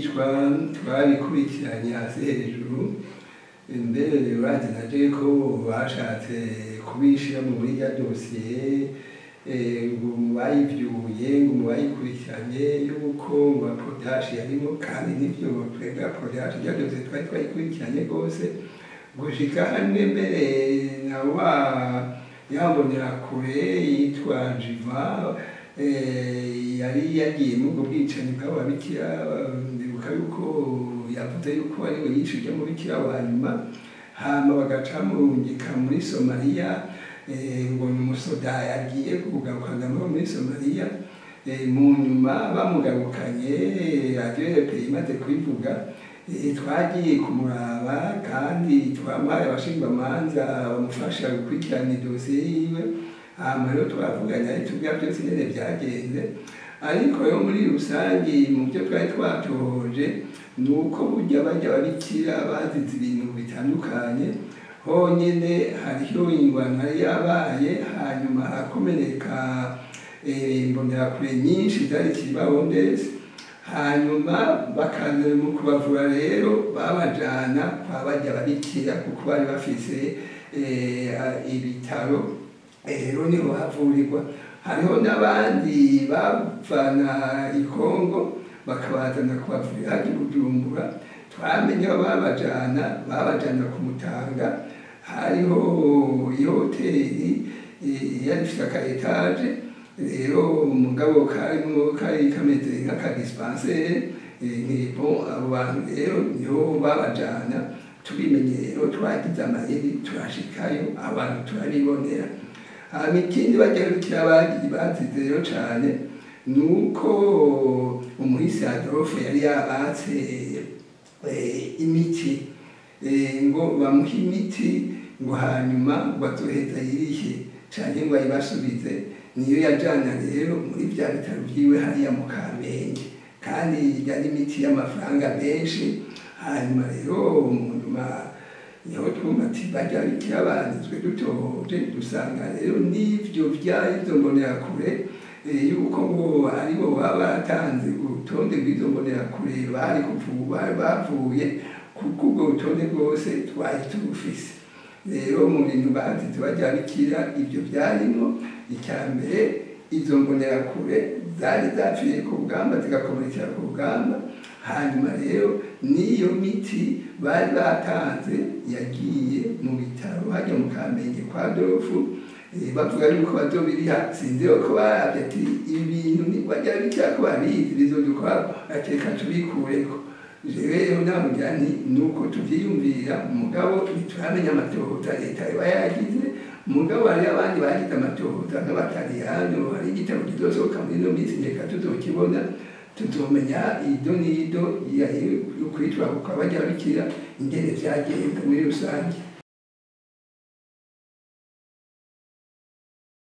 kwicwa twabikurikiranye hasi hejuru mbere urazi naje ko bashatse kubishira muri ya dosiye ngo bayivyuye ngo bayikurikiranye yuko ngo potashi yarimo kandi nivyo twega potashi ya dosiye twayikurikiranye gose gushika hane mbere na wa yambonera kure yitwa Jiva yari yagiye mu bwicanyi bw'ababikira ndibuka yuko yavuze yuko ari we yishije mu bikira wa nyuma hama bagacamurungika muri Somalia ngo n'umusoda yagiye kugarukana muri Somalia mu nyuma bamugarukanye radio RP imaze kwivuga twagiye kumuraba kandi twamaye abashingamanza bamufasha gukurikirana idosiye yiwe hama rero twavuganye ari tubwira byose nyene byagenze ariko yo muri rusangi mu byo twari twatohoje nuko burya bajya babikira bazize ibintu bitandukanye honyene hariho ingwano yabaye hanyuma hakomereka imbonerakure nyinshi zari kibaho ndetse hanyuma bakaza mu kubavura rero babajana kwa bajya babikira kuko bari bafise ibitaro rero niho havurirwa hariho n'abandi bavana i Kongo bakabazana kubavurira hagi Bujumbura twamenye babajana ku Mutanga hariho ihoteli yari ifite aka etage rero umugabo kari kameze nk'akadispensaire bon abo bantu rero niho babajana tubimenye rero twagize amayeri turashikayo abantu turabibonera ikindi bagerukira bazize rero cane nuko umuhisi Adolphe yari yabatse imiti ngo bamuha imiti ngo hanyuma bazoheza yirihe canke ngo ayibasubize niyo yajana rero muri vya bitaro vyiwe hariya mu Kamenge kandi yari imiti y'amafaranga menshi hanyuma rero umuntu niho twumva ati bajya bikira banditswe dutohoje dusanga rero n'ivyo vy'ivyo mbonerakure yuko ngo aribo baba baratanze urutonde rw'izo mbonerakure bari bavuye kuko ubwo rutonde rwose twari tubufise rero mu bintu bazize bajya bikira ivyo vyarimo icyambere izo mbonerakure zari zapfiye ku rugamba zigakomerekera ku rugamba hanyuma rero niyo miti bari batanze yagiye mu bitaro hajya mu Kamenge kwa Adolphe bavuga yuko bazobiriha sinzi ko baravye ati ibintu ni bajya bikira ko babizi bizodukwa ateka tubikureko jewe rero namubwira nti nuko tuvyiyumvira umugabo ntituramenya amatohoza leta iba yagize umugabo hari abandi bagize amatohoza nk'abataliyano hari igitabo kizosohoka muri ino minsi reka tuzokibona tuzomenya ido n'ido yo kwitwa kuko bajya bikira ingene vyagenze muri rusange